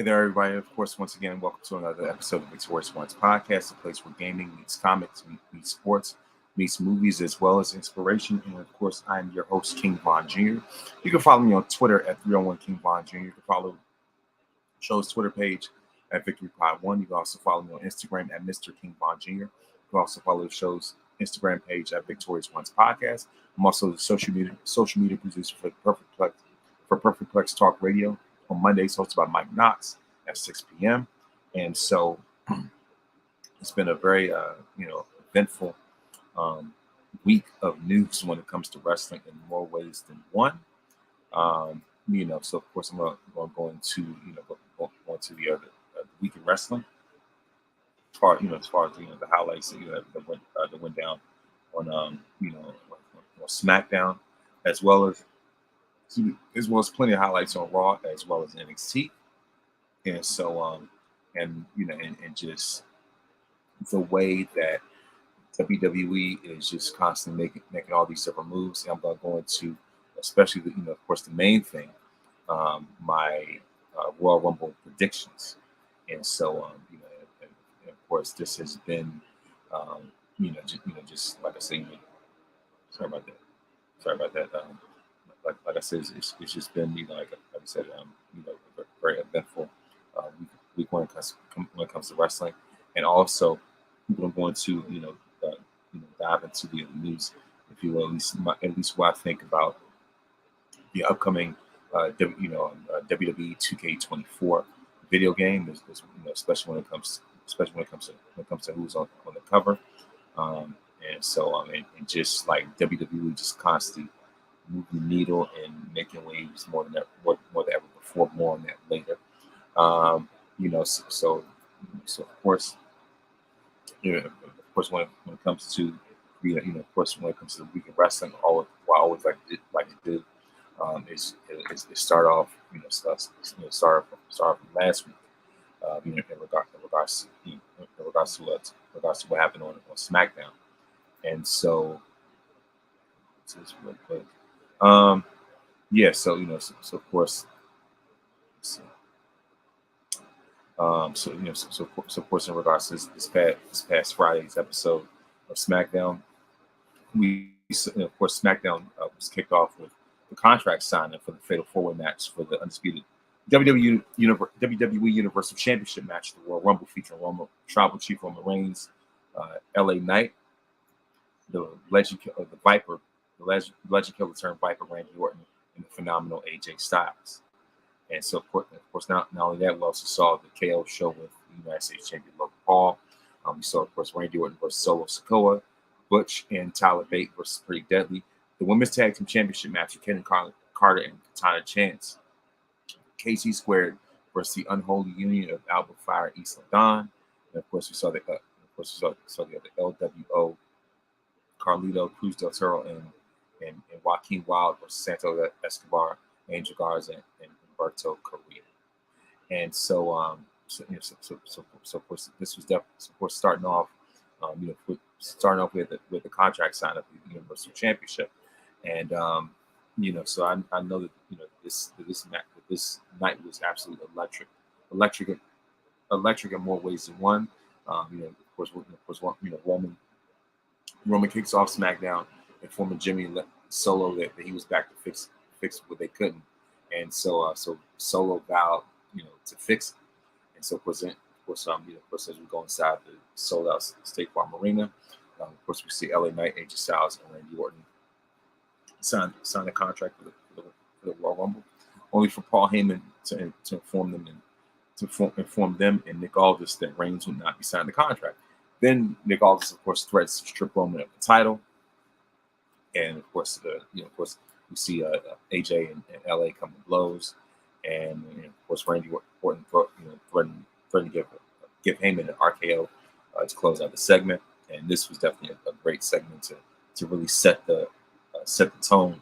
there, everybody. Of course, once again, welcome to another episode of Victorious One's podcast, a place where gaming meets comics, meets sports, meets movies, as well as inspiration. And of course, I'm your host, King Von Jr. You can follow me on Twitter at 301 King Von Jr. You can follow the show's Twitter page at Victory Pod 1. You can also follow me on Instagram at Mr. King Von Jr. You can also follow the show's Instagram page at Victorious One's podcast. I'm also the social media producer for Perfect Plex Talk Radio on Mondays, hosted by Mike Knox at 6 p.m. And so it's been a very, eventful week of news when it comes to wrestling in more ways than one. So of course I'm going to go into the week in wrestling. As far as the highlights that went down on on Smackdown, as well as plenty of highlights on Raw as well as NXT. And so and just the way that WWE is just constantly making all these different moves. And I'm going to go into, especially of course the main thing, my Royal Rumble predictions. And so and of course this has been just like I say, sorry about that. Like I said, it's just been like I said, very eventful week when it comes to wrestling, and also I'm going to dive into the news, if you will, at least what I think about the upcoming WWE 2K24 video game, especially when it comes to who's on the cover, and so and just like WWE just constantly move the needle and making waves more than ever before. More on that later. So of course, when it comes to of course when it comes to the week of wrestling, what I always like to do is start off start off from last week. In regards to what happened on SmackDown, and so just real quick. So of course, of course, in regards to this past Friday's episode of SmackDown, of course SmackDown was kicked off with the contract signing for the Fatal 4-Way match for the undisputed WWE Universal Championship match, the Royal Rumble, featuring Tribal Chief Roman Reigns, LA Knight, the legend of the Viper. The legend killer turned Viper, Randy Orton, and the phenomenal AJ Styles. And so, of course, not only that, we also saw the KO show with the United States Champion Logan Paul. We saw, of course, Randy Orton versus Solo Sikoa, Butch and Tyler Bate versus Pretty Deadly, the Women's Tag Team Championship match with Kevin Carter and Katana Chance, KC Squared versus the Unholy Union of Alba Fire and Isla Dawn. And of course, we saw the other LWO, Carlito, Cruz del Toro, and Joaquin Wilde versus Santo Escobar, Angel Garza, and Humberto Carrillo. And so, of course, this was definitely, of course, starting off with the contract sign of the Universal Championship, and so I know that this night was absolutely electric in more ways than one. Roman kicks off SmackDown, informing Jimmy and Solo that he was back to fix what they couldn't, and so Solo vowed to fix it. And so of course as we go inside the sold out State Farm Arena, of course we see LA Knight, AJ Styles, and Randy Orton sign a contract for the Royal Rumble, only for Paul Heyman to inform them and Nick Aldis that Reigns would not be signing the contract. Then Nick Aldis, of course, threatens to strip Roman of the title, and of course, we see AJ and LA come to blows, and of course Randy Orton threatened to give Heyman an RKO to close out the segment, and this was definitely a great segment to really set the tone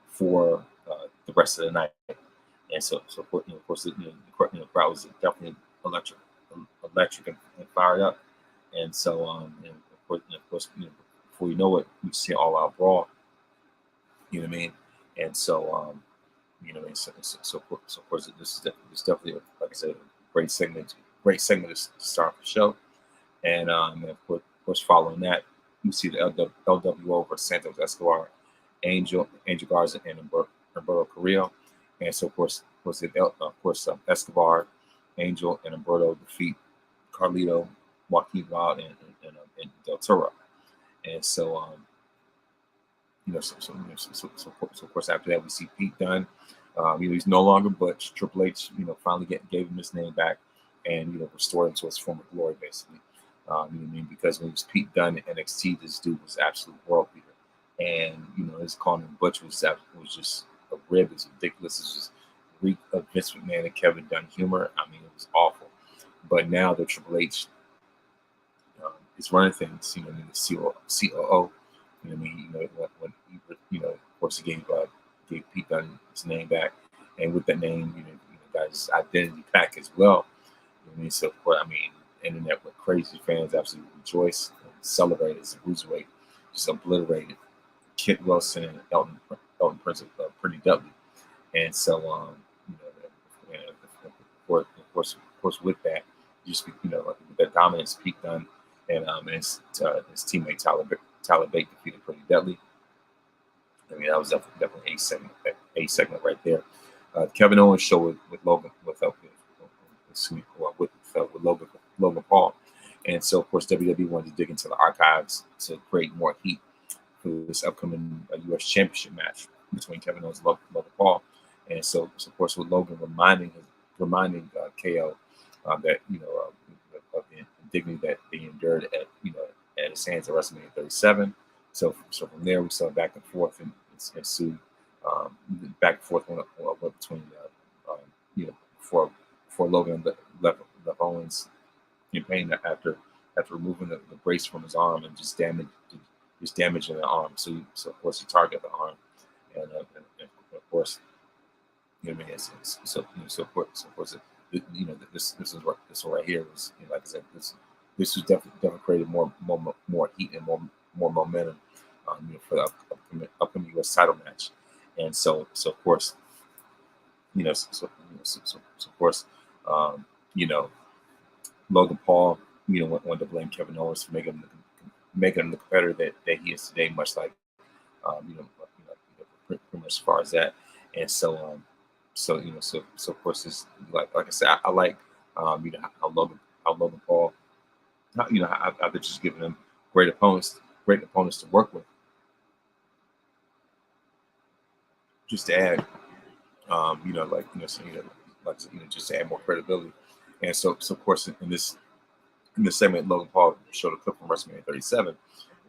for the rest of the night. And so of course, the crowd was definitely electric and fired up. And so, and of course, before you know it, we see All Out Brawl. You know what I mean? And so, so of course, this is definitely, like I said, great segment to start the show. And of course, following that, we see the LWO versus Santos Escobar, Angel Garza, and Humberto Carrillo. And so, Escobar, Angel, and Humberto defeat Carlito, Joaquin Wild, and Del Toro. And so, of course, after that, we see Pete Dunne. He's no longer Butch. Triple H, finally gave him his name back and, restored him to his former glory, basically. Because when he was Pete Dunne in NXT, this dude was absolute world beater. And, his calling him Butch was just a rib. It was ridiculous. It was just reek of Vince McMahon and Kevin Dunn humor. It was awful. But now that Triple H is running things, the COO, when of course, he gave Pete Dunne his name back. And with that name, got his identity back as well. So, of course, internet went crazy. Fans absolutely rejoiced and celebrated as the Cruiserweight just obliterated Kit Wilson and Elton Prince of Pretty Dudley. And so, of course, with that, just with that dominance, Pete Dunne and his teammate Tyler Bate defeated Pretty Dudley. That was definitely a segment right there. Kevin Owens show with Logan Logan Paul, and so of course WWE wanted to dig into the archives to create more heat for this upcoming U.S. Championship match between Kevin Owens and Logan Paul, and so of course with Logan reminding KO that of the indignity that they endured at his hands at WrestleMania 37. So from there we saw back and forth and ensued back and forth went between before Logan left Owens in pain after removing the brace from his arm and just damaging the arm. So of course he targeted the arm, and of course of course this one right here was like I said this was definitely created more heat and more momentum for the upcoming U.S. title match. And so of course of course Logan Paul wanted to blame Kevin Owens for making him the competitor that he is today, much like pretty much as far as that. And so of course this like I said I like how Logan Paul how they're just giving him great opponents to work with, just to add just to add more credibility. And so of course in this segment, Logan Paul showed a clip from WrestleMania 37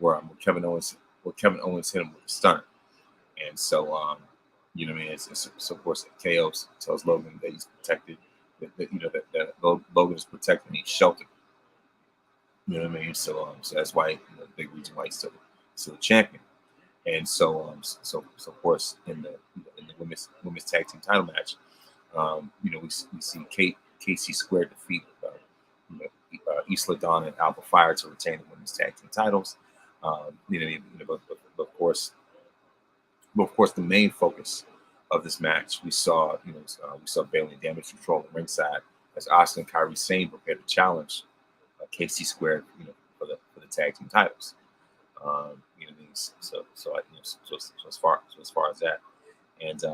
where Kevin Owens hit him with a stunner. And so so of course KO tells Logan that he's protected, that Logan is protected and he's sheltered. So that's why the big reason why he's still the champion. And so of course in the women's tag team title match, we see KC Square defeat Isla Dawn and Alpha Fire to retain the women's tag team titles. But of course the main focus of this match we saw Bayley and Damage Control at ringside as Asuka and Kairi Sane prepared to challenge KC Square for the tag team titles. So as far as that, and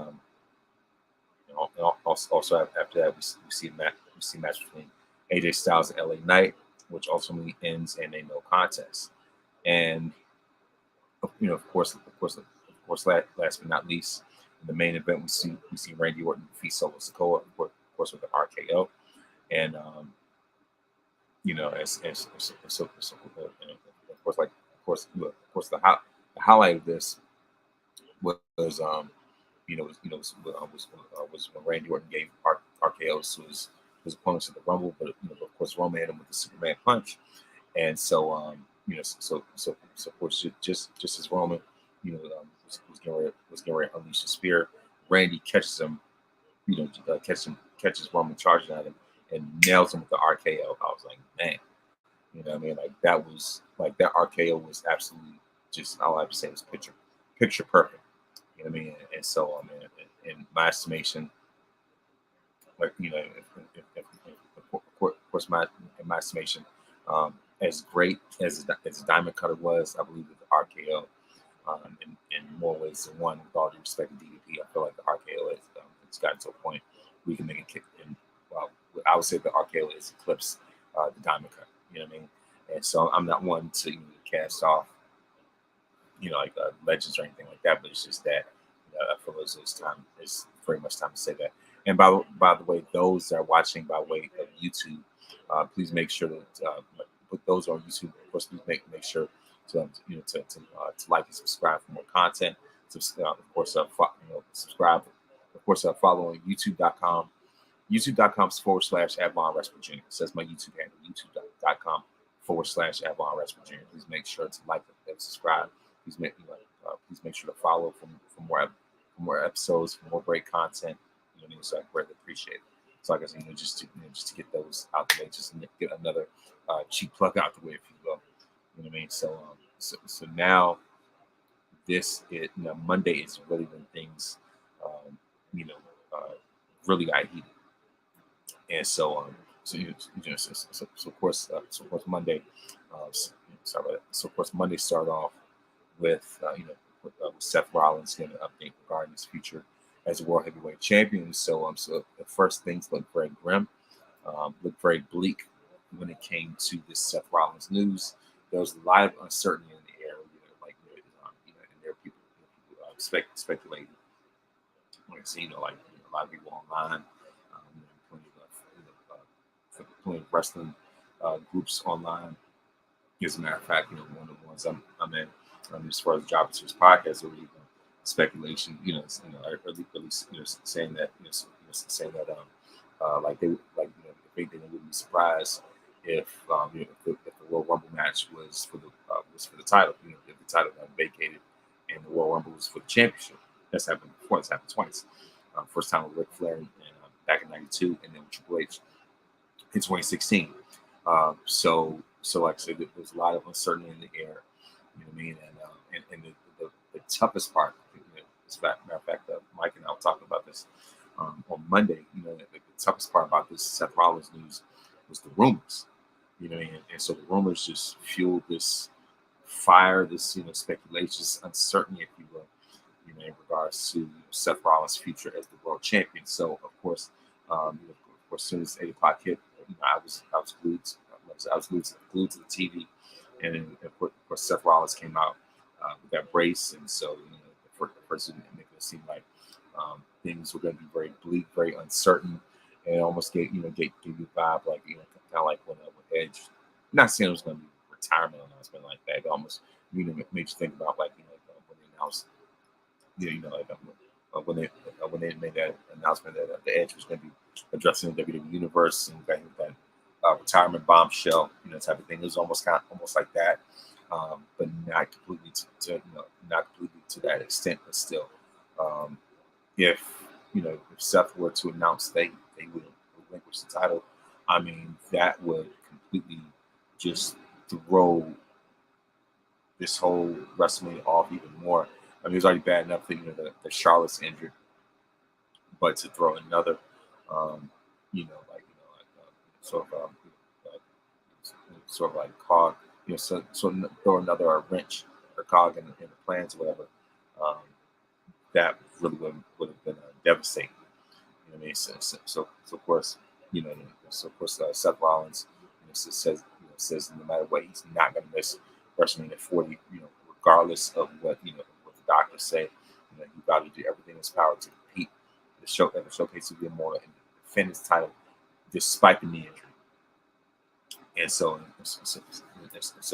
also after that we see a match between AJ Styles and LA Knight, which ultimately ends in a no contest. And of course last but not least, in the main event we see Randy Orton defeat Solo Sikoa, of course with the RKO, and the highlight of this was when Randy Orton gave RKOs to his opponents at the Rumble, but of course Roman hit him with the Superman punch, and so of course just as Roman was getting ready to unleash the spear, Randy catches him, catches Roman charging at him and nails him with the RKO. I was like, man, that RKO was absolutely just, all I have to say was picture perfect. And so in my estimation, if of course, in my estimation, as great as Diamond Cutter was, I believe that the RKO, in more ways than one, with all due respect to DDP, I feel like the RKO is it's gotten to a point we can make a kick. And well, I would say the RKO is eclipsed the Diamond Cutter. You know what I mean? And so I'm not one to cast off, like legends or anything like that. But it's just that I feel as it's very much time to say that. And by the way, those that are watching by way of YouTube, please make sure that put those on YouTube. Of course, please make sure to like and subscribe for more content. Of course, subscribe. Of course, follow on YouTube.com. YouTube.com/Avalon Rest Virginia. It says my YouTube handle. YouTube.com/Avalon Rest Virginia. Please make sure to like and subscribe. Please make sure to follow for more episodes, for more great content. So I greatly appreciate it. So like I said, just to get those out the way, just get another cheap plug out the way, if you will. You know what I mean? So now Monday is really when things really got heated. And so of course Monday, of course Monday started off with with Seth Rollins giving an update regarding his future as a world heavyweight champion. So the first things looked very grim, looked very bleak when it came to this Seth Rollins news. There was a lot of uncertainty in the air, and there are people speculating. Like I see, a lot of people online, plenty of wrestling groups online. As a matter of fact, one of the ones I'm in, as far as Job Search podcast, or even speculation, at least saying that, like they wouldn't be surprised if the Royal Rumble match was for the title, if the title got vacated and the Royal Rumble was for the championship. That's happened before. It's happened twice. First time with Ric Flair back in '92, and then with Triple H in 2016. So like I said, there's a lot of uncertainty in the air. You know what I mean? And the toughest part, as a matter of fact, Mike and I were talking about this on Monday. The toughest part about this Seth Rollins news was the rumors. You know what I mean? And so the rumors just fueled this fire, this speculation, this uncertainty, if you will, in regards to Seth Rollins' future as the world champion. So of course, as soon as 8 o'clock hit, I was glued. I was glued to the TV, and then of course Seth Rollins came out with that brace, and so the first make it seem like things were going to be very bleak, very uncertain, and it almost gave you a vibe like kind of like when Edge. I'm not saying it was going to be a retirement announcement like that. It almost made you think about like when they announced when they made that announcement that the Edge was going to be addressing the WWE Universe and that retirement bombshell, type of thing. It was almost like that, but not completely to that extent. But still, if Seth were to announce they would relinquish the title, I mean that would completely just throw this whole WrestleMania off even more. I mean, it was already bad enough that the Charlotte's injured, but to throw another, sort of like cog, so throw another wrench or cog in the plans or whatever. That really would have been devastating. You know what I mean? So of course, Seth Rollins says no matter what, he's not going to miss WrestleMania 40. Regardless of what what the doctors say, he got to do everything in his power to compete at the showcase of the Immortal and defend his title despite the knee injury. And so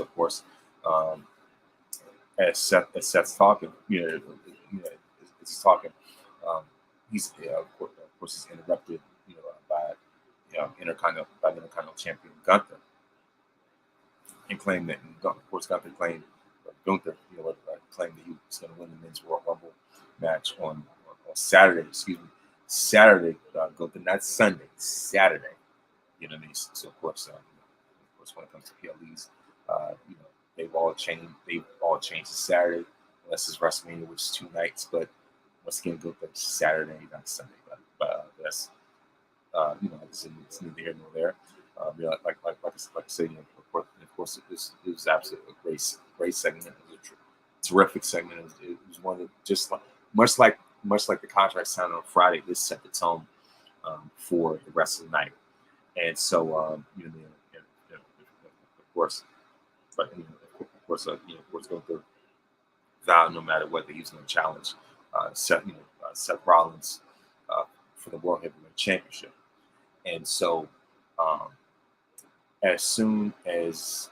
of course, as Seth's talking, he's talking. He's of course he's interrupted, by the Intercontinental Champion Gunther, and claimed that, of course, Gunther claimed that he was going to win the Men's Royal Rumble match on Saturday. Saturday, Gunther, not Sunday, Saturday. You know what I mean? So of course, when it comes to PLEs, they've all changed to Saturday, unless it's WrestleMania, which is 2 nights. But once again, Gunther Saturday, not Sunday. But that's it's neither here nor there. Like I said, of course, it was absolutely a great segment. It was a terrific segment. It was one that just much like much like the contract signed on Friday, this set the tone for the rest of the night. And so, of course, but of course, go through Val, no matter whether he's going to challenge Seth Rollins for the World Heavyweight Championship. And so, um, as soon as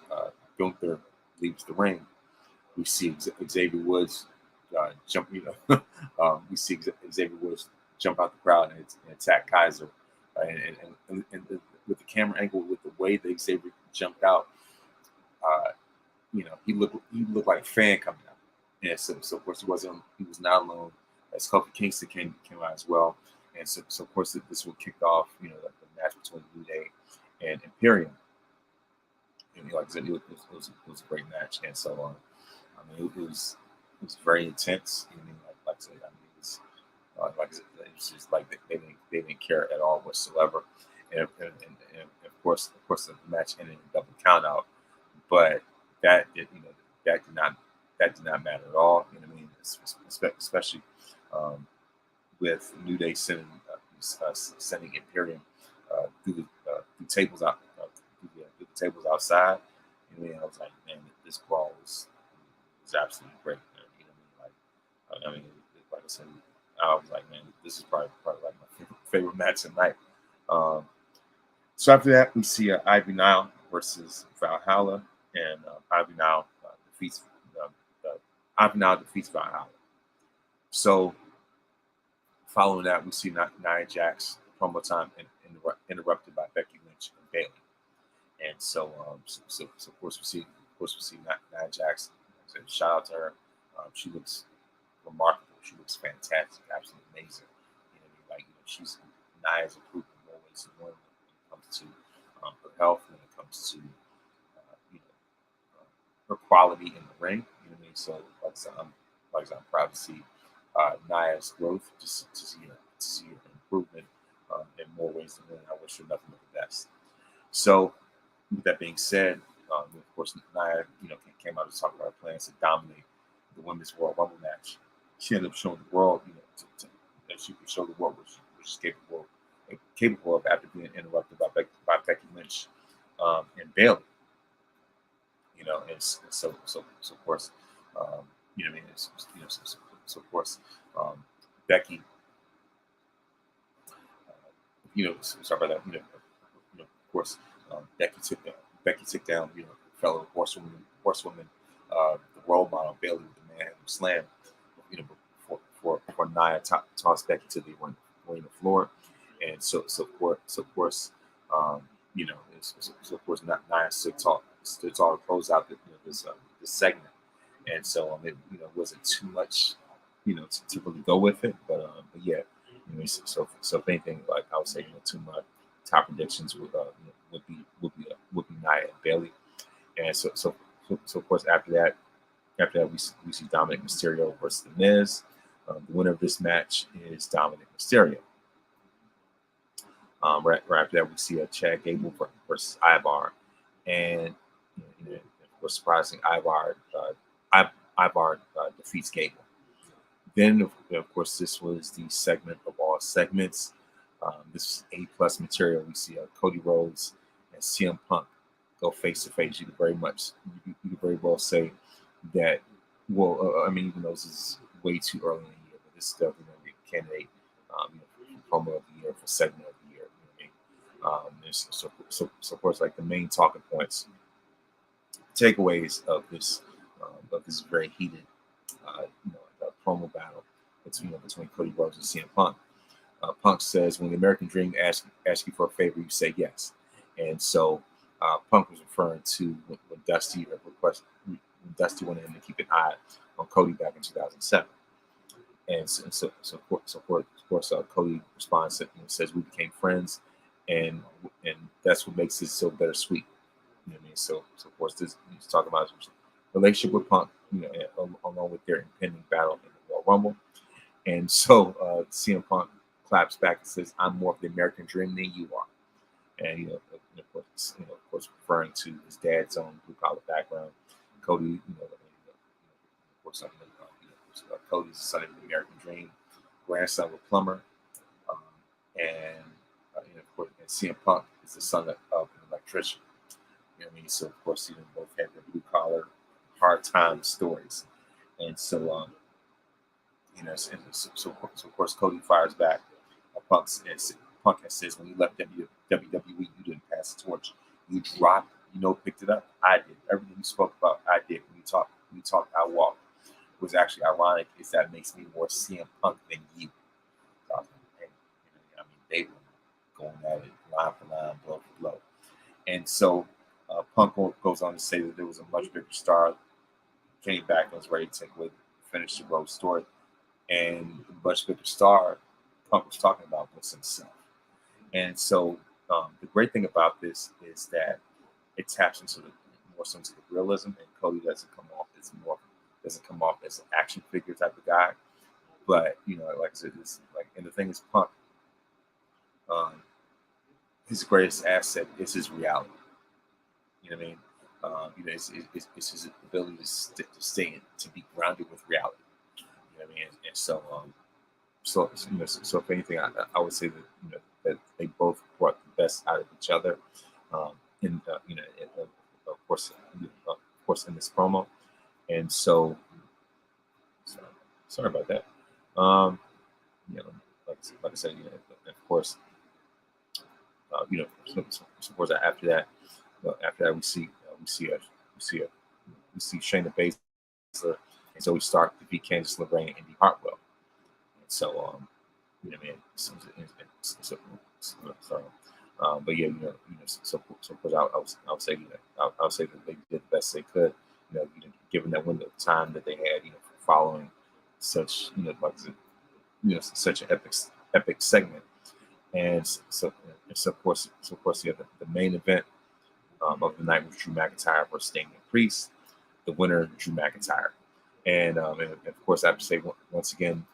Gunther leaves the ring, we see Xavier Woods jump. We see Xavier Woods jump out the crowd and attack Kaiser, and with the camera angle, with the way that Xavier jumped out, he looked like a fan coming out. And so of course he was not alone. As Kofi Kingston came out as well, and so of course this will kick off the match between New Day and Imperium. And like I said, it was a great match, and so it was very intense. Like I said, it was like I said, it was just like they didn't care at all whatsoever. And of course the match ended in a double count out, but that did not matter at all. You know what I mean? Especially with New Day sending Imperium through the tables out through the tables outside. You know what I mean? I was like, man, this brawl was absolutely great. You know what I mean? Like I said, I was like, man, this is probably like my favorite match tonight. So after that, we see Ivy Nile versus Valhalla, and Ivy Nile defeats Valhalla. So following that, we see Nia Jax promo time interrupted by Becky Lynch and Bayley, and so of course we see Nia Jax. So shout out to her. She looks remarkable. She looks fantastic, absolutely amazing. She's Nia's improved in more ways than one when it comes to her health, when it comes to her quality in the ring. You know what I mean? So like I said, I'm proud to see Nia's growth, just to see her improvement in more ways than one. I wish her nothing but the best. So with that being said, of course Nia came out to talk about her plans to dominate the Women's Royal Rumble match. She ended up showing the world, that she could show the world what she's capable of after being interrupted by Becky Lynch and Bayley. And so of course, so of course, Becky, sorry about that, of course, Becky took down, fellow horsewoman, the role model Bayley with the manhandle slam, for Nia tossed Becky to the arena floor, and so of course, of course, Nia stood tall to close out this segment, and so it wasn't too much, to really go with it, but yeah, so if anything, like I would say, two of my top predictions would be Nia and Bayley, and so of course after that we see Dominic Mysterio versus The Miz. The winner of this match is Dominic Mysterio. Right after that, we see Chad Gable versus Ivar, and of course, surprising, Ivar defeats Gable. Then, of course, this was the segment of all segments. This is A+ material. We see Cody Rhodes and CM Punk go face to face. You could very well say that. Well, even though this is way too early in the year, but this is definitely going to be a candidate for promo of the year, for segment of the year. So of course, like the main talking points, takeaways of this very heated promo battle between Cody Rhodes and CM Punk. Punk says, when the American Dream asks you for a favor, you say yes. And so Punk was referring to when Dusty wanted him to keep an eye on Cody back in 2007. And so of course, Cody responds and says, we became friends, and that's what makes this so bittersweet. You know what I mean? So of course, he's talking about his relationship with Punk, along with their impending battle in the Royal Rumble. And so CM Punk claps back and says, I'm more of the American Dream than you are. And and of course, referring to his dad's own blue collar background. Cody, of course, Cody's the son of the American Dream, grandson of a plumber, um, and of course, and CM Punk is the son of an electrician. You know what I mean? So of course, both have their blue collar, hard time stories, and so of course, Cody fires back. Punk says, when you left WWE, you didn't pass the torch. You dropped, picked it up. I did. Everything you spoke about, I did. When you talked, I walked. What's actually ironic is that it makes me more CM Punk than you. And, they were going at it line for line, blow for blow. And so Punk goes on to say that there was a much bigger star, came back and was ready to finish the road story. And the much bigger star Punk was talking about was himself. And so the great thing about this is that it taps into more so into the realism, and Cody doesn't come off as an action figure type of guy. But like I said, and the thing is, Punk, his greatest asset is his reality. You know what I mean? It's his ability to be grounded with reality. You know what I mean? And so if anything, I would say that that they both brought the best out of each other. Of course, in this promo, and so sorry about that. Like I said, of course, of course, after that, we see Shayna Baszler, and so we start to beat Candice LeRae and Indy Hartwell. And so, but yeah, so of course, I would say that they did the best they could, given that window of time that they had, following such, such an epic segment. And so of course, the main event of the night was Drew McIntyre versus Damian Priest. The winner, Drew McIntyre. And of course, I have to say once again,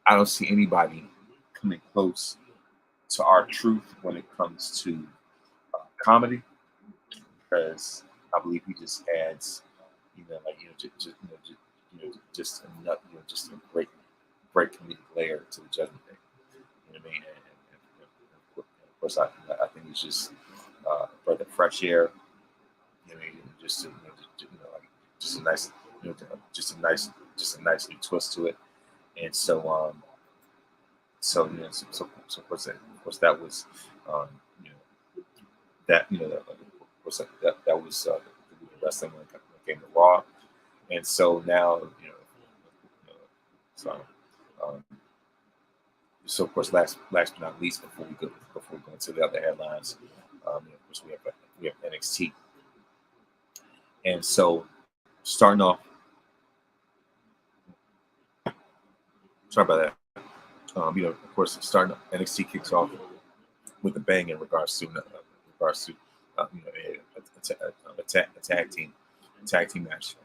I don't see anybody coming close to R-Truth when it comes to comedy, because I believe he just adds, just a great comedic layer to the Judgment Day. You know what I mean? And of course, I think he's just a breath of fresh air. You know what I mean? Just a nice new twist to it. And so of course that was that was the wrestling when it came to Raw. And so now so of course last but not least, before we go into the other headlines, of course we have NXT. And so starting off, sorry about that. Of course, starting NXT kicks off with a bang in regards to a tag team match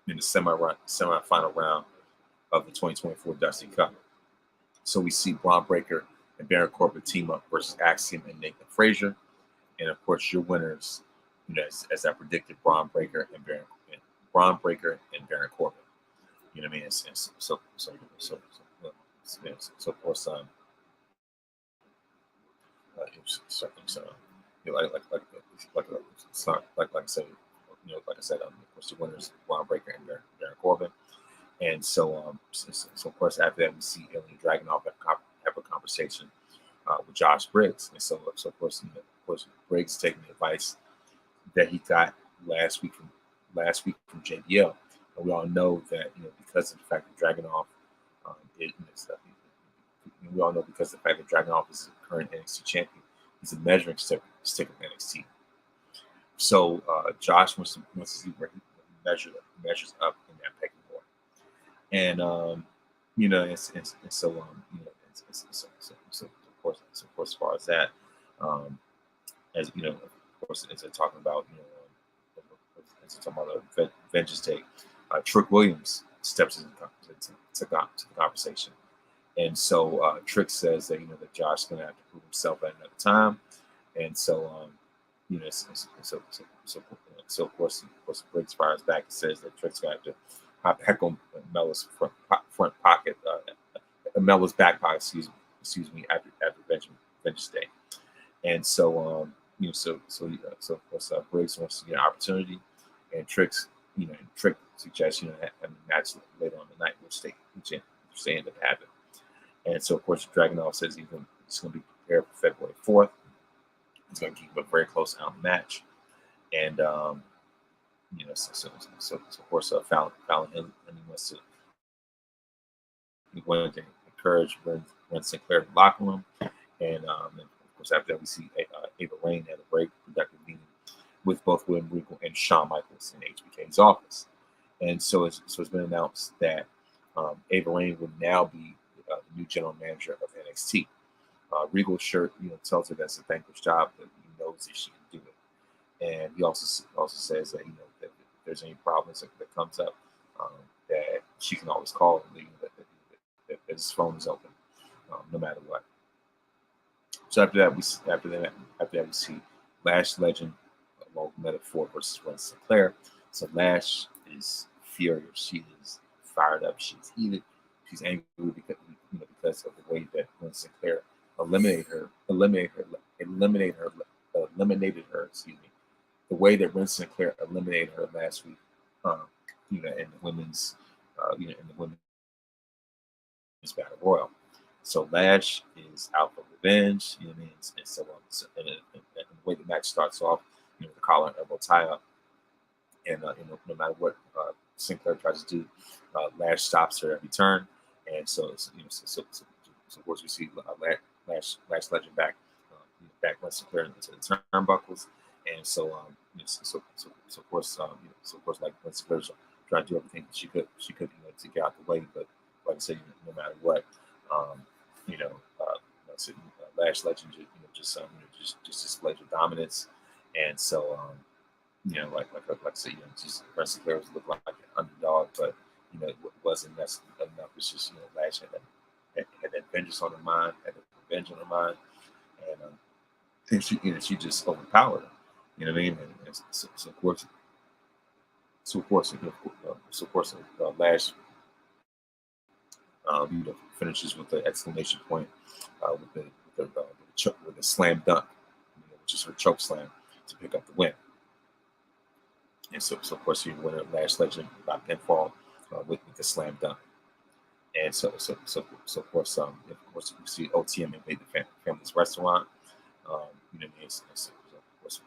in the semi-final round of the 2024 Dusty Cup. So we see Braun Breaker and Baron Corbin team up versus Axiom and Nathan Frazier, and of course your winners, as I predicted, Braun Breaker and Baron Corbin. You know what I mean? And so of course, like I said, of course, the winners, Braun Breaker and Baron Corbin. And so of course, after that, we see Ilya Dragunov have a conversation with Josh Briggs. And so of course, Briggs is taking the advice that he got last week from JBL. And we all know that, because of the fact that Dragunov because of the fact that Dragunov is the current NXT champion, he's a measuring stick of NXT. So Josh wants to see where he measures up in that pecking order. And so of course, as far as that, as of course, as they're talking about, as they're talking about Vengeance Day, Trick Williams steps into the conversation. And so Trick says that that Josh's going to have to prove himself at another time, And so, of course, Briggs fires back and says that Trick's going to have to hop back on Mella's front pocket, Mella's back pocket, excuse me, after Vengeance Day. And so, of course, Briggs wants to get an opportunity, and Trick suggests, having a match later on the night, which they end up having. And so, of course, Dragunov says he's going to be prepared for February 4th. He's going to keep a very close out match. And, of course, Fallon wants to, he wanted to encourage Ren Sinclair in the locker room. And of course, after that, we see Ava Raine had a very productive meeting with both William Regal and Shawn Michaels in HBK's office. And so it's been announced that Ava Raine would now be the new general manager of NXT. Regal's shirt, tells her that's a thankless job, but he knows that she can do it. And he also says that, that if there's any problems that comes up, that she can always call him, that his phone is open, no matter what. So after that, we see Lash Legend, Metaphor versus Ren Sinclair. So Lash is furious. She is fired up. She's heated. She's angry because of the way that Ren Sinclair eliminated her. Excuse me. The way that Ren Sinclair eliminated her last week, in the women's battle royal. So Lash is out for revenge, and so on. And the way the match starts off, the collar and elbow tie up, and no matter what Sinclair tries to do, Lash stops her every turn, and so of course we see Lash Legend back Ren Sinclair into the turnbuckles, and so of course like Ren Sinclair trying to do everything that she could to get out the way, but like I said, no matter what. Lash Legend, just displays her dominance, and so, like I said, just Ren Sinclair looked like an underdog, but it wasn't enough. It's just Lash had that vengeance on her mind, had that revenge on her mind, and she just overpowered her. You know what I mean? And so of course, Lash. Finishes with the exclamation point with the slam dunk, which is her choke slam to pick up the win. And so of course, you win Lash Legend by pinfall with the slam dunk. And so of course, we see OTM invade the family's restaurant.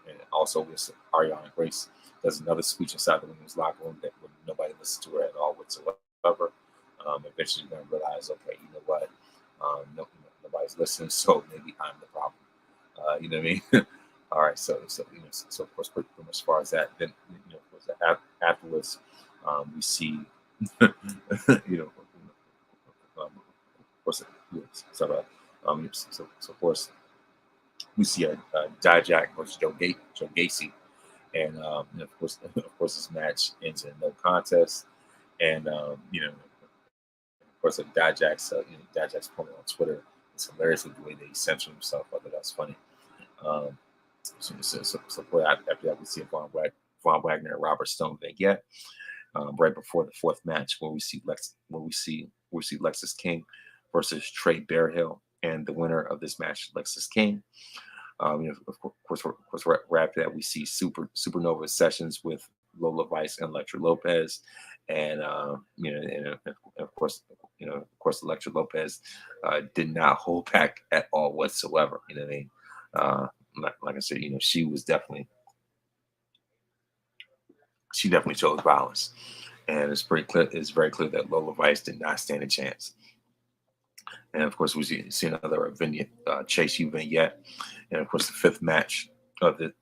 And also with Ariana Grace does another speech inside the women's locker room that nobody listens to her at all whatsoever. Eventually you're going to realize, okay, you know what? Nobody's listening, so maybe I'm the problem. You know what I mean? All right, so of course, pretty much as far as that, then afterwards, we see, of course, so of course, we see a Dijak versus Joe Gacy, and of course, this match ends in no contest, and of course, Dijak's point on Twitter is hilarious with the way that he censored himself. I thought that's funny. So after that, we see Von Wagner and Robert Stone vignette right before the fourth match, where we see Lexis King versus Trey Bearhill, and the winner of this match, Lexis King. Of course, right after that, we see Supernova sessions with Lola Vice and Elektra Lopez, and of course, Elektra Lopez did not hold back at all whatsoever. You know what I mean? Like I said, she definitely chose violence, and it's very clear that Lola Vice did not stand a chance. And of course, we see another Chase U vignette, and of course, the fifth match of the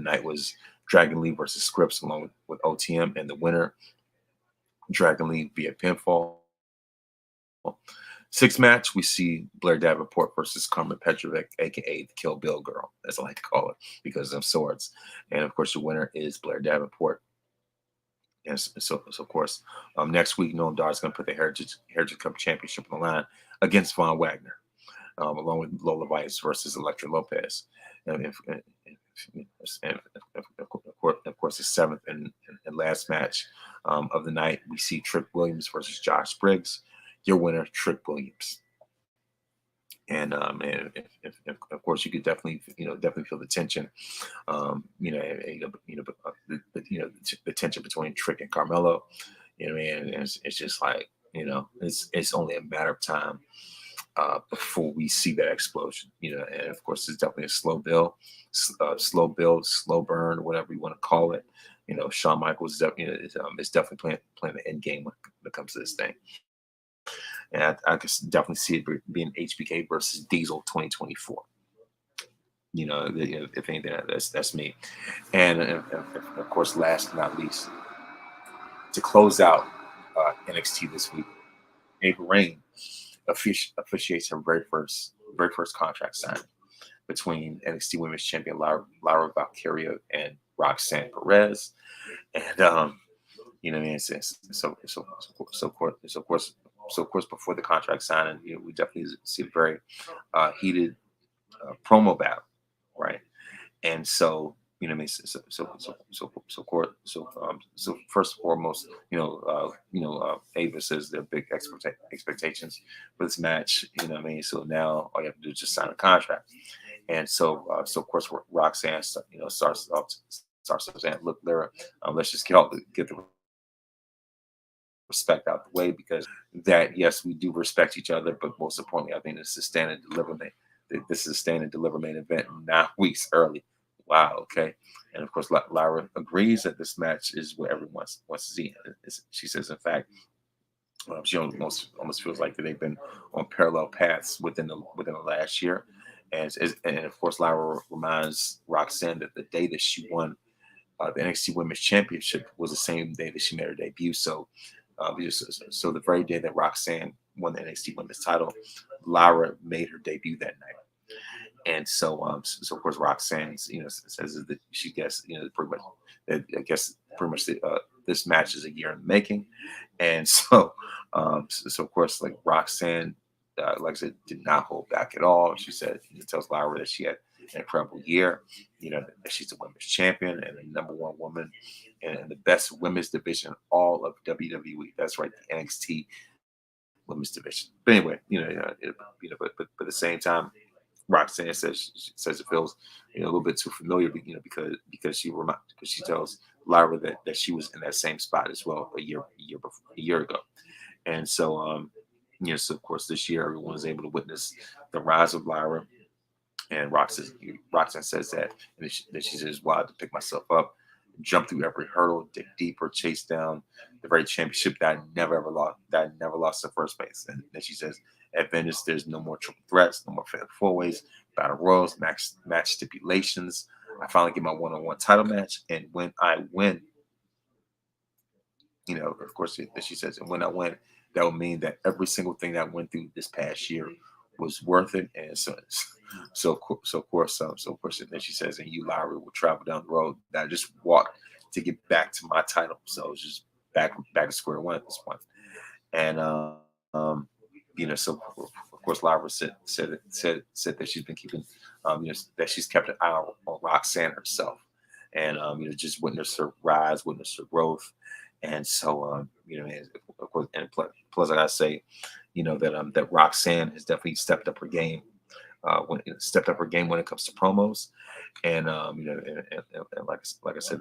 night was Dragon Lee versus Scripps, along with OTM, and the winner, Dragon Lee via pinfall. Sixth match, we see Blair Davenport versus Carmen Petrovic, aka the Kill Bill Girl, as I like to call her, because of swords. And of course, the winner is Blair Davenport. And so of course, next week, Noam Dar is going to put the Heritage Cup Championship on the line against Von Wagner, along with Lola Vice versus Elektra Lopez. of course, the seventh and last match of the night, we see Trick Williams versus Josh Briggs. Your winner, Trick Williams. And of course, you could definitely, definitely feel the tension, the tension between Trick and Carmelo. And it's just like, it's only a matter of time before we see that explosion. And of course, it's definitely a slow build, slow burn, whatever you want to call it. Shawn Michaels is definitely playing the end game when it comes to this thing. And I can definitely see it being HBK versus Diesel 2024. If anything, that's me. And of course, last but not least, to close out NXT this week, April Rain officiates her very first contract signing between NXT Women's Champion Lyra Valkyria and Roxanne Perez. And what I mean, so of course, before the contract signing, we definitely see a very heated promo battle, right? And so, what I mean, so first and foremost, Ava says there are big expectations for this match. What I mean, so now all you have to do is just sign a contract. And so of course, Roxanne, starts saying, "Look, Lyra, let's just get the respect out the way, because that, yes, we do respect each other, but most importantly, I think this is a stand and deliver main event 9 weeks early." Wow, okay. And of course, Lyra agrees that this match is what everyone wants to see. She says, in fact, she almost feels like that they've been on parallel paths within the last year. And of course, Lyra reminds Roxanne that the day that she won the NXT Women's Championship was the same day that she made her debut. So the very day that Roxanne won the NXT Women's title, Lyra made her debut that night. And so of course, Roxanne, says that she guessed, pretty much, this match is a year in the making. And so of course, like, Roxanne, like I said, did not hold back at all. She said, tells Lyra that she had an incredible year, that she's the women's champion and the number one woman in the best women's division all of WWE. That's right, the NXT women's division. But anyway, but at the same time, Roxanne says it feels a little bit too familiar, because she tells Lyra that she was in that same spot as well a year ago. And so so of course, this year everyone was able to witness the rise of Lyra. And Roxanne says that she says, "Wow, to pick myself up, jump through every hurdle, dig deeper, chase down the very championship that I never lost in first place." And then she says, "At Vengeance, there's no more triple threats, no more fatal four-ways, battle royals, match stipulations. I finally get my one-on-one title match, and when I win, of course," she says, "and when I win, that will mean that every single thing that I went through this past year was worth it." And of course, and then she says, "And you, Lyra, will travel down the road that I just walked to get back to my title." So it's just back to square one at this point. And so of course, Lyra said that she's been keeping, that she's kept an eye on Roxanne herself, and just witness her rise, witness her growth. And so and of course, and plus I gotta say, that Roxanne has definitely stepped up her game. When it comes to promos. And like I said,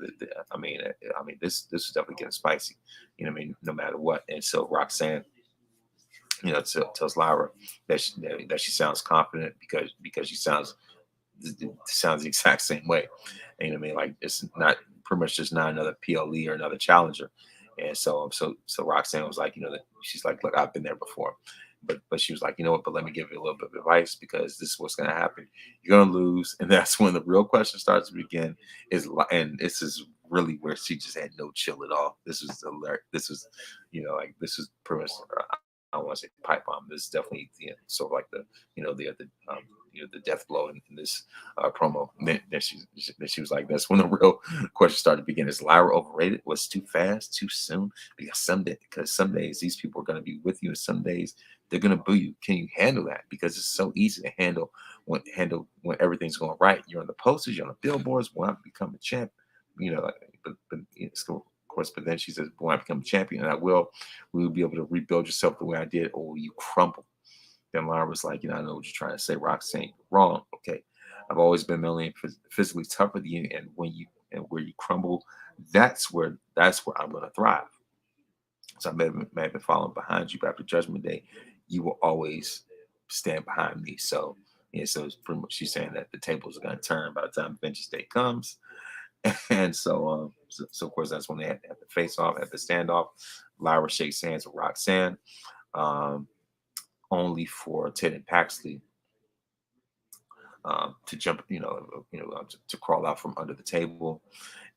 this is definitely getting spicy. No matter what. And so Roxanne, tells Lyra that she sounds confident, because she sounds the exact same way. And like, it's not pretty much just not another PLE or another challenger. And so Roxanne was like, that she's like, "Look, I've been there before." But she was like, "You know what? But let me give you a little bit of advice, because this is what's going to happen. You're going to lose." And that's when the real question starts to begin. And this is really where she just had no chill at all. This was hilarious. This was, this was pretty much, I don't want to say pipe bomb. This is definitely sort of like the death blow in this promo. And then she was like, that's when the real question started to begin. Is Lyra overrated? Was too fast, too soon? Because some days these people are going to be with you, and some days they're going to boo you. Can you handle that? Because it's so easy to handle when everything's going right. You're on the posters, you're on the billboards. When I become a champ, but of course. But then she says, when I become a champion, and we will be able to rebuild yourself the way I did, or will you crumble? Then Lara was like, I know what you're trying to say, Roxanne. Wrong. Okay. I've always been mentally and physically tougher than you, and where you crumble, that's where I'm gonna thrive. So I may have been following behind you, but after Judgment Day, you will always stand behind me. So so it's pretty much she's saying that the tables are gonna turn by the time Vengeance Day comes. And so of course that's when they had the face off, at the standoff. Lyra shakes hands with Roxanne. Um, Only for Ted and Paxley to jump, to crawl out from under the table,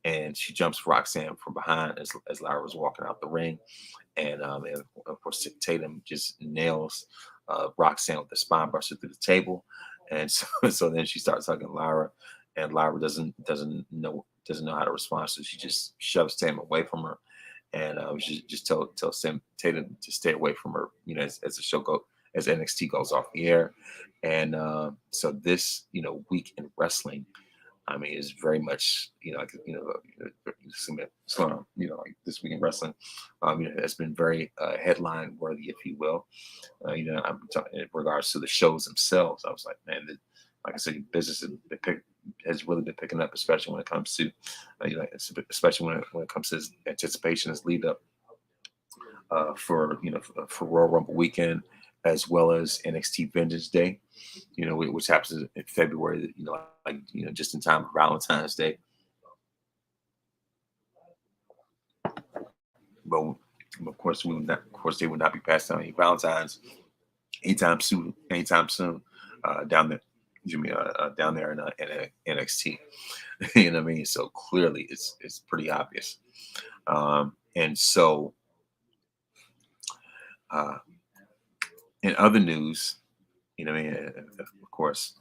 and she jumps Roxanne from behind as Lyra was walking out the ring, and of course Tatum just nails Roxanne with the spine buster through the table, and so so then she starts hugging Lyra, and Lyra doesn't know how to respond, so she just shoves Tatum away from her, and she just tells Tatum to stay away from her, as the show goes, as NXT goes off the air. And so this, week in wrestling, I mean, is very much, like this week in wrestling, it's been very headline worthy, if you will. I'm talking in regards to the shows themselves. I was like, man, like I said, business has really been picking up, especially when it comes to, especially when it comes to this anticipation, as lead up for Royal Rumble weekend, as well as NXT Vengeance Day, which happens in February, just in time for Valentine's Day. But of course, they would not be passing out any Valentines anytime soon. Down there, down there in NXT. You know what I mean? So clearly, it's pretty obvious. And so, in other news, of course,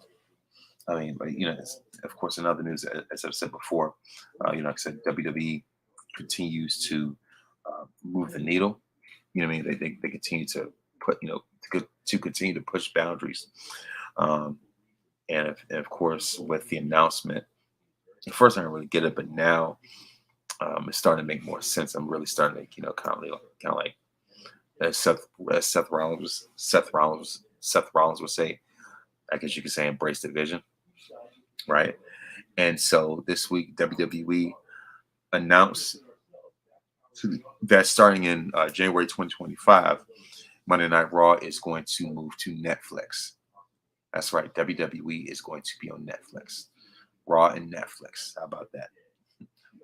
of course, in other news, as I've said before, like I said, WWE continues to move the needle. They continue to put, to continue to push boundaries. And of course, with the announcement, at first I didn't really get it, but now it's starting to make more sense. I'm really starting to, kind of like Seth Rollins would say, I guess you could say, embrace the vision, right? And so this week, WWE announced that starting in January 2025, Monday Night Raw is going to move to Netflix. That's right, WWE is going to be on Netflix. Raw and Netflix. How about that?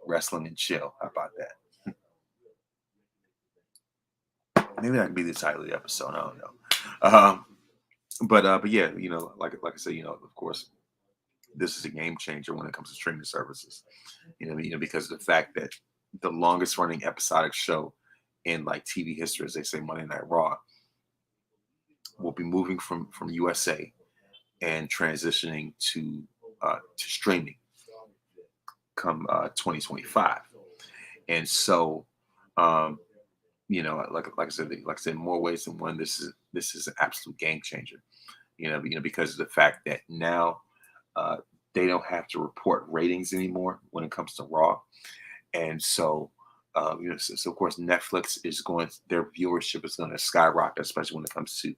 Wrestling and chill. How about that? Maybe that could be the title of the episode. I don't know. But yeah, like I said, of course, this is a game changer when it comes to streaming services. Because of the fact that the longest running episodic show in like TV history, as they say, Monday Night Raw, will be moving from USA and transitioning to streaming come 2025. And so, like I said, in more ways than one, this is an absolute game changer. Because of the fact that now they don't have to report ratings anymore when it comes to Raw, and so so of course Netflix their viewership is going to skyrocket, especially when it comes to,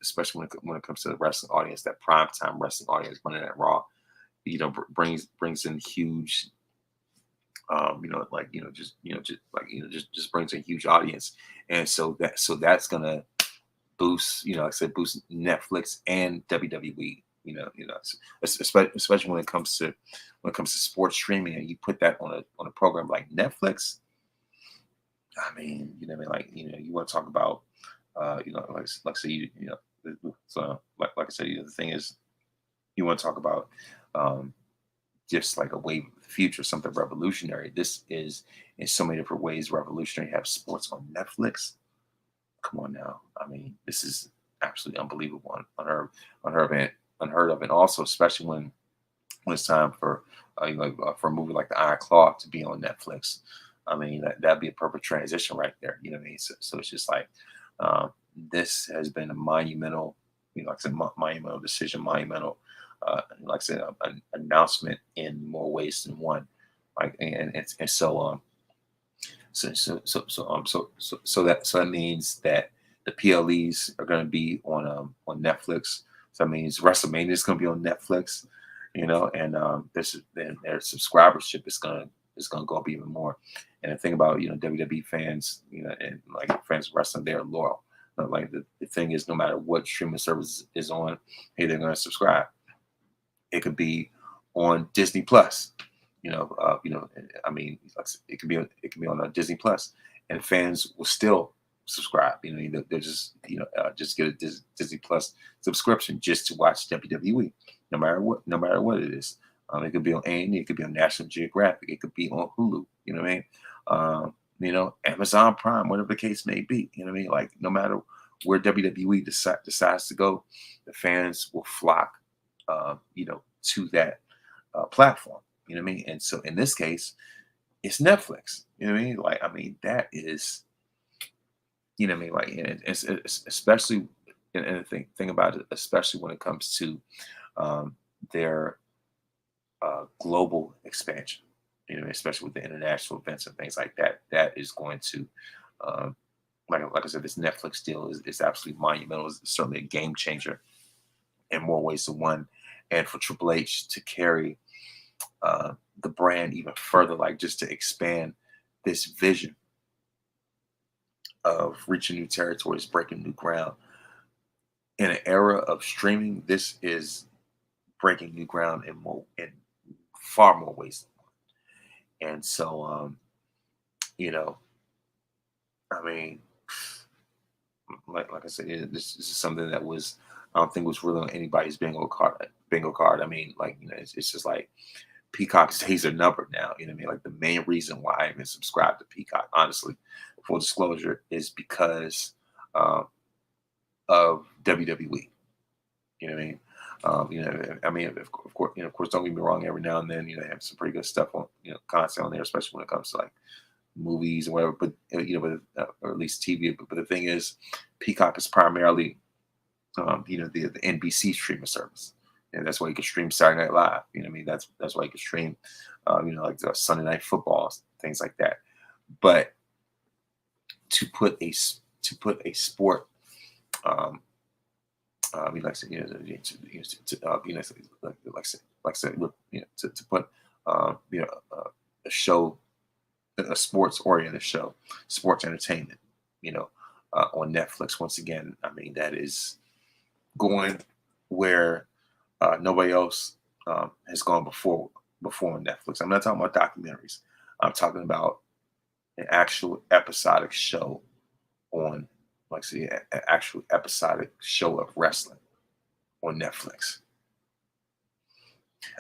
especially when it comes to the wrestling audience, that primetime wrestling audience. Monday Night Raw, brings in huge, just brings a huge audience, and so that's gonna boost, like I said, boost Netflix and WWE. Especially when it comes to sports streaming, and you put that on a program like Netflix. I mean, you want to talk about, like say, so like I said, the thing is, you want to talk about just like a wave of the future, something revolutionary. This is in so many different ways revolutionary. Have sports on Netflix. Come on now. I mean, this is absolutely unbelievable, unheard of, and also especially when it's time for for a movie like The Iron Claw to be on Netflix. I mean, that'd be a perfect transition right there. You know what I mean? So it's just like um, this has been a monumental, like I said, monumental decision, monumental, like I said, an announcement in more ways than one. Like and so so that means that the PLEs are going to be on Netflix. So that means WrestleMania is going to be on Netflix, and their subscribership is gonna go up even more. And the thing about WWE fans, and like fans of wrestling, they're loyal. Like the thing is, no matter what streaming service is on, hey, they're going to subscribe. It could be on Disney Plus. I mean, like, it can be on Disney Plus, and fans will still subscribe. They'll just get a Disney Plus subscription just to watch WWE, no matter what it is. It could be on A&E, it could be on National Geographic, it could be on Hulu. You know what I mean? Amazon Prime, whatever the case may be. You know what I mean? Like no matter where WWE decides to go, the fans will flock, to that platform. You know what I mean? And so in this case, it's Netflix. You know what I mean? Like, I mean, that is, what I mean? Like, and it's especially, and the thing about it, especially when it comes to their global expansion, especially with the international events and things like that, that is going to, um, like I said, this Netflix deal is absolutely monumental. It's certainly a game changer in more ways than one. And for Triple H to carry the brand even further, like just to expand this vision of reaching new territories, breaking new ground in an era of streaming. This is breaking new ground in far more ways than one. And so, I mean, like I said, this is something that I don't think was really on anybody's bingo card. I mean, like it's just like Peacock's days are numbered now. You know what I mean? Like the main reason why I even subscribe to Peacock, honestly, full disclosure, is because of WWE. You know what I mean? I mean, of course, don't get me wrong. Every now and then, they have some pretty good stuff on, content on there, especially when it comes to like movies and whatever. But or at least TV. But the thing is, Peacock is primarily, the NBC streaming service. And that's why you can stream Saturday Night Live. You know what I mean? That's why you can stream, like the Sunday Night Football, things like that. But to put a sport, like I said, to put, a show, a sports oriented show, sports entertainment, on Netflix. Once again, I mean that is going where nobody else has gone before on Netflix. I'm not talking about documentaries. I'm talking about an actual episodic show on, like, say, an actual episodic show of wrestling on Netflix.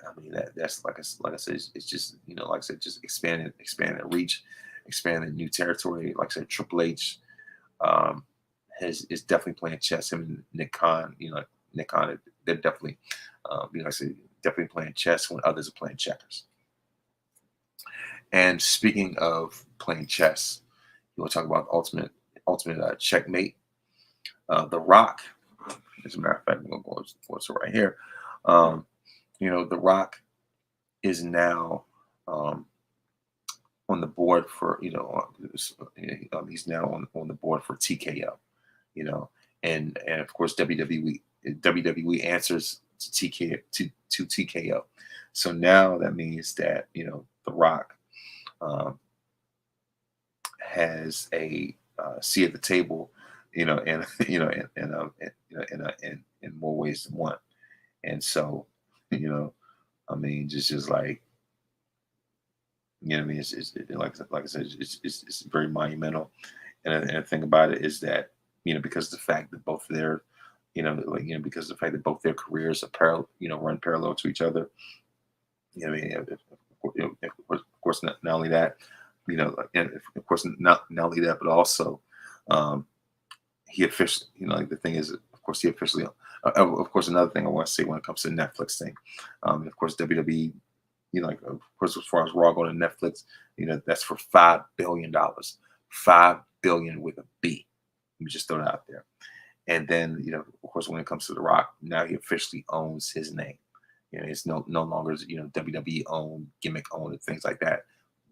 I mean that's like I said, it's just like I said, just expanding reach, expanding new territory. Like I said, Triple H is definitely playing chess. Him and Nick Khan, Nick Khan, they're definitely, I said, definitely playing chess when others are playing checkers. And speaking of playing chess, you want to talk about ultimate checkmate. The Rock, as a matter of fact, I'm going to go to it right here. The Rock is now on the board for, he's now on the board for TKO, and of course WWE answers to TKO. So now that means that The Rock has a seat at the table, in more ways than one. And so, I mean, just like, I mean, it's like I said, it's very monumental. And the thing about it is that, because of the fact that both their, because of the fact that both their careers are run parallel to each other. I mean, of course, not only that, and of course, not only that, but also, he officially, like the thing is, of course, he officially, of course, another thing I want to say when it comes to the Netflix thing, of course, WWE, like, of course, as far as Raw going to Netflix, that's for $5 billion, 5 billion with a B. Let me just throw that out there. And then, of course, when it comes to The Rock, now he officially owns his name. It's no longer, WWE owned, gimmick owned, and things like that.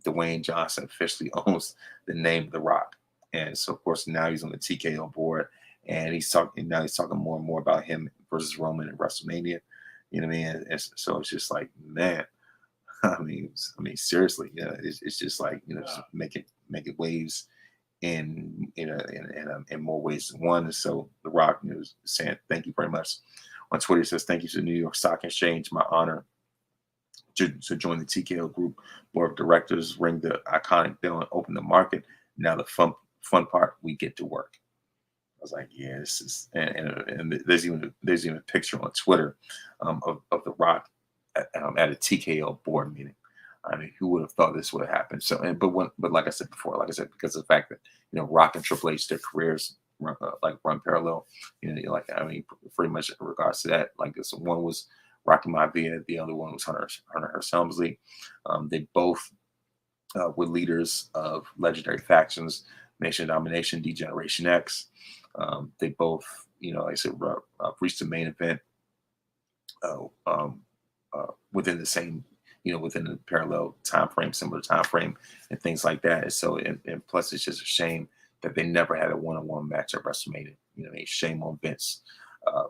Dwayne Johnson officially owns the name of The Rock. And so, of course, now he's on the TKO board, and he's talking more and more about him versus Roman in WrestleMania. You know what I mean? And so it's just like, man, I mean, seriously, it's just like, just making waves in more ways than one. And so The Rock is saying thank you very much. On Twitter, he says, thank you to the New York Stock Exchange. My honor to join the TKO Group board of directors, ring the iconic bell, and open the market. Now the fun part, we get to work. I was like, yeah, this is, and there's even a picture on Twitter of The Rock at a TKO board meeting. I mean, who would have thought this would have happened? So, but like I said before, because of the fact that Rock and Triple H, their careers run parallel. Pretty much in regards to that, like this one was Rocky Maivia, the other one was Hunter Hearst Helmsley. They both were leaders of legendary factions, Nation Domination, D-Generation X. They both, like I said, reached the main event within the same, within the parallel time frame, similar time frame, and things like that. And so, and plus, it's just a shame that they never had a one-on-one match at WrestleMania. Shame on Vince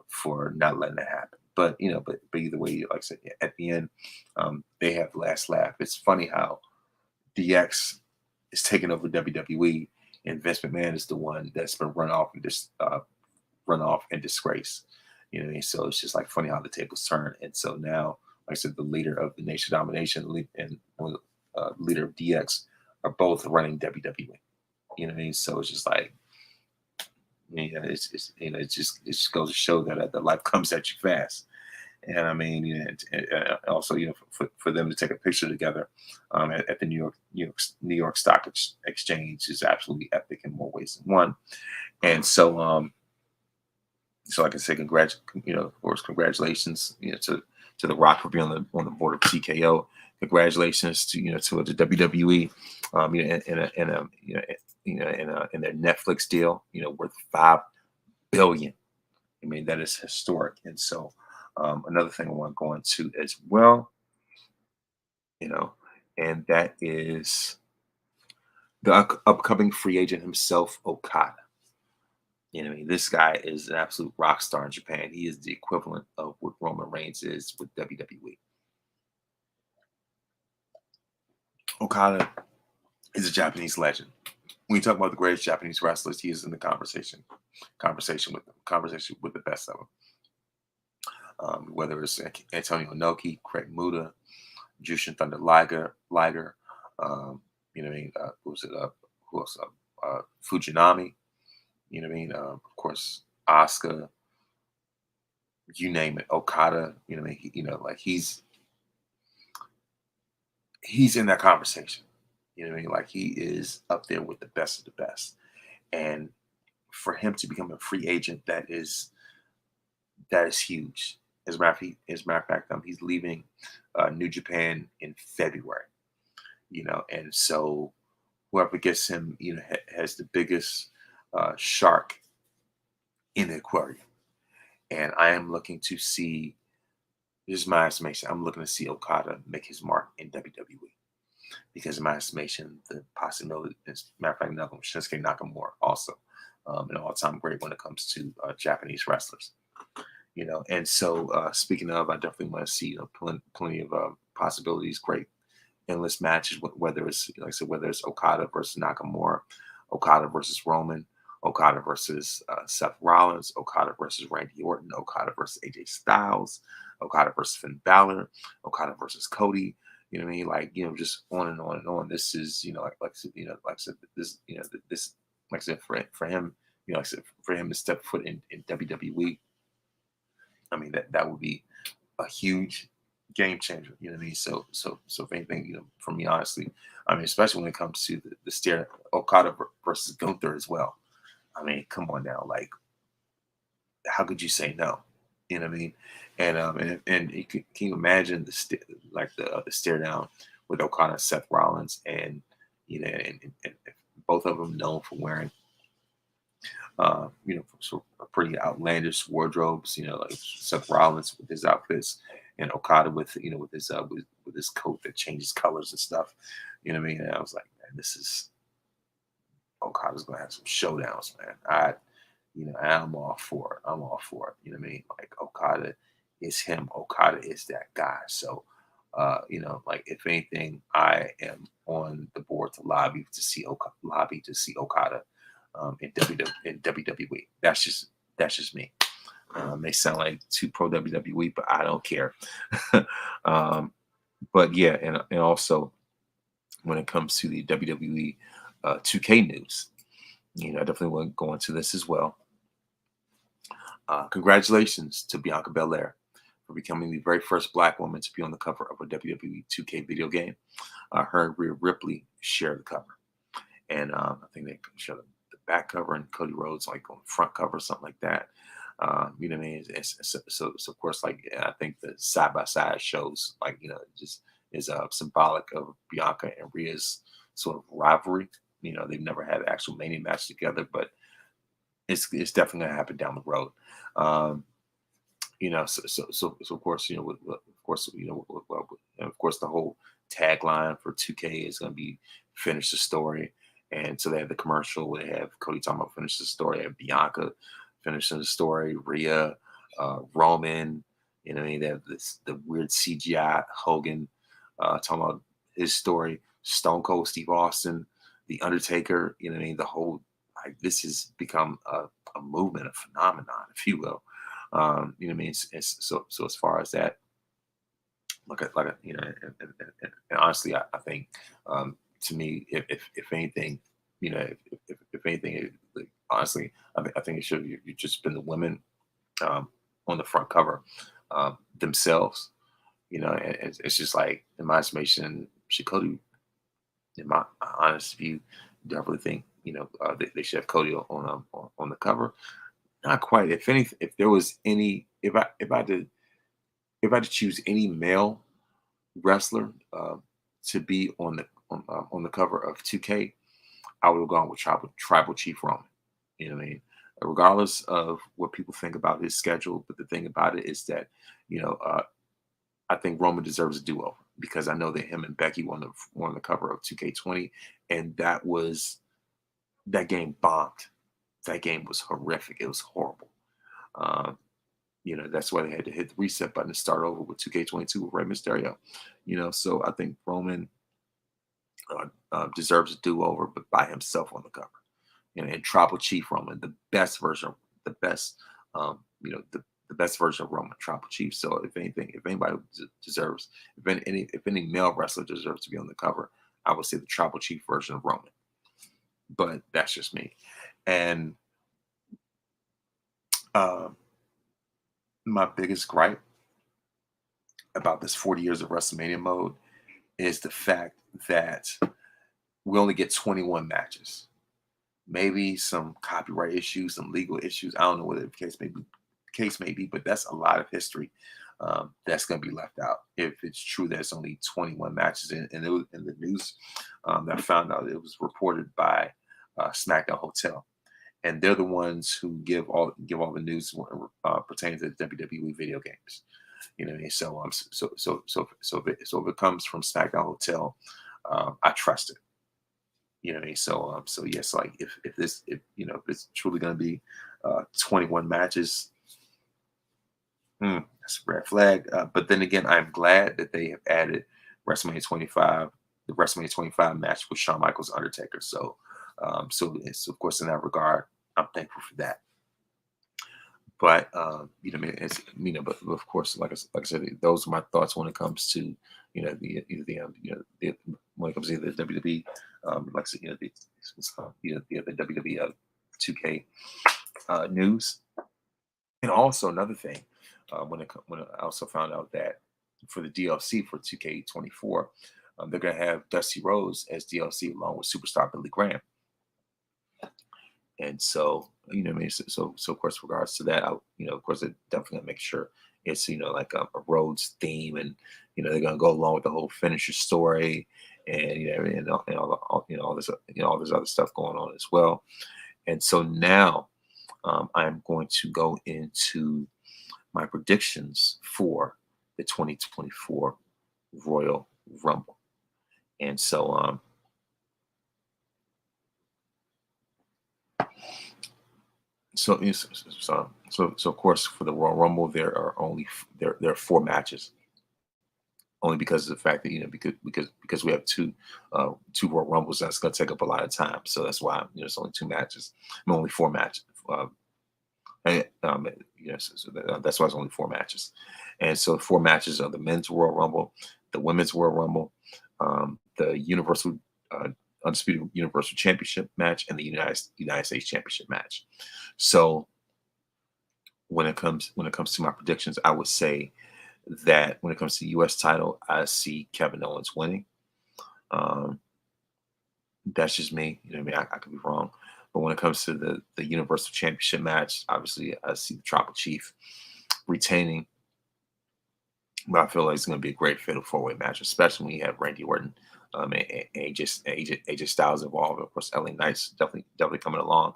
for not letting that happen. But but either way, like I said, at the end, they have the last laugh. It's funny how DX is taking over WWE, and Vince McMahon is the one that's been run off in disgrace. So it's just like funny how the tables turn. And so now, like I said, the leader of the Nation Domination and leader of DX are both running WWE. So it's just like, it just goes to show that life comes at you fast. And I mean, and also, for them to take a picture together at the New York Stock Exchange is absolutely epic in more ways than one. And so, so I can say of course, congratulations, to The Rock for being on the board of TKO. Congratulations to the WWE, in their Netflix deal, worth $5 billion. I mean, that is historic. And so, another thing I want to go into as well, and that is the upcoming free agent himself, Okada. This guy is an absolute rock star in Japan. He is the equivalent of what Roman Reigns is with WWE. Okada is a Japanese legend. When you talk about the greatest Japanese wrestlers, he is in the conversation with the best of them. Whether it's Antonio Inoki, Craig Muta, Jushin Thunder Liger, who else? Fujinami. Of course, Asuka, you name it, Okada, he's in that conversation. He is up there with the best of the best. And for him to become a free agent, that is huge. As a matter of fact, he's leaving New Japan in February. And so whoever gets him, has the biggest shark in the aquarium. And I am looking to see, this is my estimation, I'm looking to see Okada make his mark in WWE. Because in my estimation, the possibility, as a matter of fact, Shinsuke Nakamura also, an all-time great when it comes to Japanese wrestlers. And so speaking of, I definitely want to see plenty of possibilities, great endless matches, whether it's, like I said, whether it's Okada versus Nakamura, Okada versus Roman, Okada versus Seth Rollins, Okada versus Randy Orton, Okada versus AJ Styles, Okada versus Finn Balor, Okada versus Cody. Just on and on and on. This is, like I said, for him, for him to step foot in WWE, I mean, that would be a huge game changer. So if anything, for me, honestly, I mean, especially when it comes to the stare, Okada versus Gunther as well. I mean, come on now, like, how could you say no? You know what I mean? And can you imagine the stare down with Okada and Seth Rollins, and and both of them known for wearing sort of pretty outlandish wardrobes. Like Seth Rollins with his outfits, and Okada with with his coat that changes colors and stuff. You know what I mean? And I was like, man, this is Okada's gonna have some showdowns, man. And I'm all for it. I'm all for it. You know what I mean? Like Okada is him. Okada is that guy. So, like if anything, I am on the board to lobby to see Okada in WWE. That's just me. May sound like too pro WWE, but I don't care. um, but yeah, and also when it comes to the WWE 2K news, I definitely want to go into this as well. Congratulations to Bianca Belair for becoming the very first Black woman to be on the cover of a WWE 2K video game. Her and Rhea Ripley share the cover, and I think they share the back cover, and Cody Rhodes like on the front cover, something like that. You know what I mean? So of course, like I think the side by side shows like just is symbolic of Bianca and Rhea's sort of rivalry. They've never had an actual Mania match together, but it's definitely gonna happen down the road. Um, so of course, and of course the whole tagline for 2K is gonna be finish the story. And so they have the commercial where they have Cody talking about finish the story, they have Bianca finishing the story, Rhea, Roman, they have the weird CGI Hogan talking about his story, Stone Cold Steve Austin, The Undertaker, the whole, like, this has become a movement, a phenomenon, if you will. You know what I mean? So as far as that, and honestly, I think to me, if anything, if anything, like, honestly, I think it should you just been the women on the front cover themselves. And it's just like in my estimation, Cody, in my honest view, definitely think they should have Cody on the cover. Not quite. If anything, if there was any, if I had to choose any male wrestler to be on the cover of 2K, I would have gone with Tribal Chief Roman. You know what I mean? Regardless of what people think about his schedule, but the thing about it is that I think Roman deserves a do-over because I know that him and Becky were on the cover of 2K20, and that game bombed. That game was horrific. It was horrible. Um, that's why they had to hit the reset button to start over with 2K22 with Rey Mysterio. So I think Roman deserves a do-over, but by himself on the cover. And Tribal Chief Roman, the best version, the best, the best version of Roman, Tribal Chief. So if anything, if anybody deserves, if any male wrestler deserves to be on the cover, I would say the Tribal Chief version of Roman. But that's just me. And my biggest gripe about this 40 years of WrestleMania mode is the fact that we only get 21 matches. Maybe some copyright issues, some legal issues. I don't know what the case may be, but that's a lot of history that's going to be left out if it's true that it's only 21 matches. And it was in the news that I found out, it was reported by Smackdown Hotel, and they're the ones who give all the news pertaining to the WWE video games. You know what I mean? So if it comes from Smackdown Hotel, I trust it. You know what I mean? So yes, like if it's truly going to be 21 matches, that's a red flag. But then again, I'm glad that they have added WrestleMania 25, the WrestleMania 25 match with Shawn Michaels Undertaker. So it's, of course, in that regard, I'm thankful for that. But but of course, like I said, those are my thoughts when it comes to when it comes to the WWE, like I said, the WWE 2K news. And also another thing, when I also found out that for the DLC for 2K24, they're gonna have Dusty Rhodes as DLC along with Superstar Billy Graham. And so, I mean, so of course, regards to that, of course, it definitely gonna make sure it's, like a Rhodes theme, and they're gonna go along with the whole finisher story, and all this, all this other stuff going on as well. And so now, I'm going to go into my predictions for the 2024 Royal Rumble. And so of course, for the Royal Rumble, there are four matches, only because of the fact that because we have two Royal Rumbles. That's going to take up a lot of time, so that's why it's only two matches. Only four matches. And, that's why it's only four matches. And so four matches are the men's Royal Rumble, the women's Royal Rumble, the undisputed Universal Championship match, and the United States Championship match. So when it comes to my predictions, I would say that when it comes to the U.S. title, I see Kevin Owens winning. That's just me. I mean, I could be wrong. But when it comes to the Universal Championship match, obviously I see the Tribal Chief retaining. But I feel like it's going to be a great fatal four-way match, especially when you have Randy Orton, and AJ Styles involved. Of course, LA Knight's definitely coming along.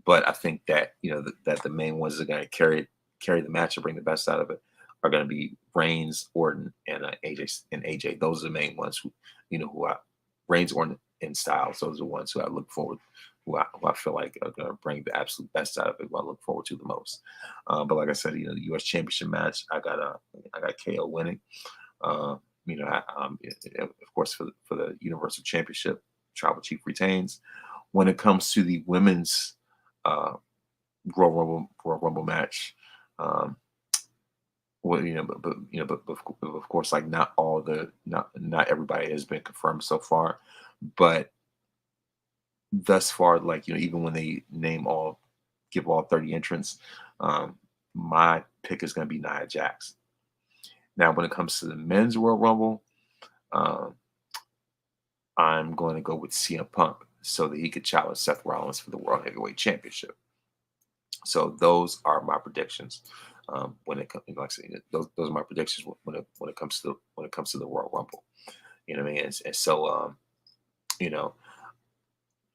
But I think that that the main ones that are going to carry the match and bring the best out of it are going to be Reigns, Orton, and AJ. Those are the main ones Reigns, Orton, and Styles. Those are the ones who I look forward, who I feel like are going to bring the absolute best out of it. Who I look forward to the most. But like I said, the U.S. Championship match, I got KO winning. Of course, for the Universal Championship, Tribal Chief retains. When it comes to the women's Royal Rumble match, well, but of course, like not everybody has been confirmed so far, but thus far, like even when they give all 30 entrants, my pick is going to be Nia Jax. Now, when it comes to the men's Royal Rumble, I'm going to go with CM Punk so that he could challenge Seth Rollins for the World Heavyweight Championship. So those are my predictions. When it comes, like I said, those are my predictions when it comes to the Royal Rumble. You know what I mean? And so,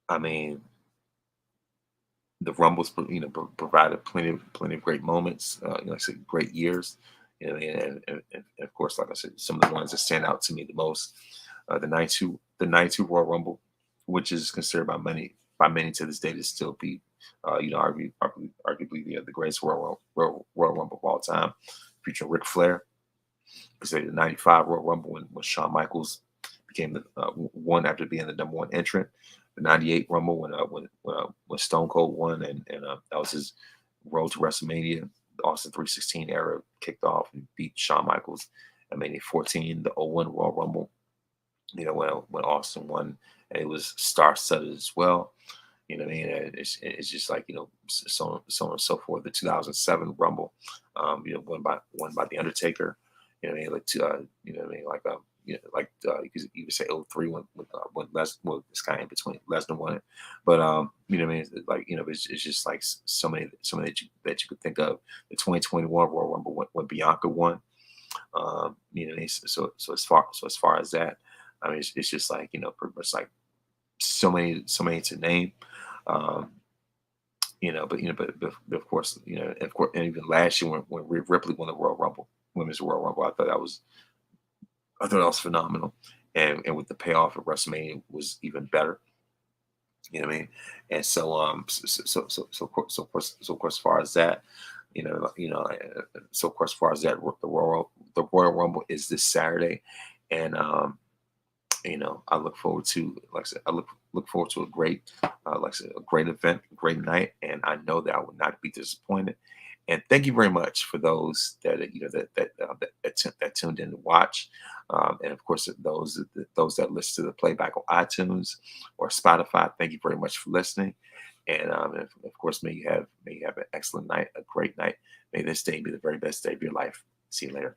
I mean, the Rumbles, provided plenty of great moments. Like I said, great years. You know what I mean? And of course, like I said, some of the ones that stand out to me the most, the 92 Royal Rumble, which is considered by many to this day to still be, arguably the greatest Royal Rumble of all time, featuring Ric Flair. Because the 95 Royal Rumble when Shawn Michaels became the one after being the number one entrant. The 98 Rumble when Stone Cold won, and that was his road to WrestleMania. The Austin 316 era kicked off and beat Shawn Michaels. I mean, 14, the 01 Royal Rumble, when Austin won, and it was star-studded as well. You know what I mean? It's just like, so on and so forth. The 2007 Rumble, won by The Undertaker. You know what I mean? Like, you could say 03 when this guy in between Lesnar won it. But you know what I mean? Like, it's just like so many that you could think of. The 2021 Royal Rumble when Bianca won. So as far as that, I mean, it's just like, pretty much like so many to name. But of course, and even last year when Rhea Ripley won the Royal Rumble, Women's Royal Rumble, I thought that was phenomenal, and with the payoff at WrestleMania was even better. You know what I mean? And so of course, as far as that, so of course, as far as that, the Royal Rumble is this Saturday, and I look forward to, like I said, look forward to a great, like I said, a great event, a great night, and I know that I will not be disappointed. And thank you very much for those that that tuned in to watch, and of course those that listen to the playback on iTunes or Spotify. Thank you very much for listening, and of course may you have an excellent night, a great night. May this day be the very best day of your life. See you later.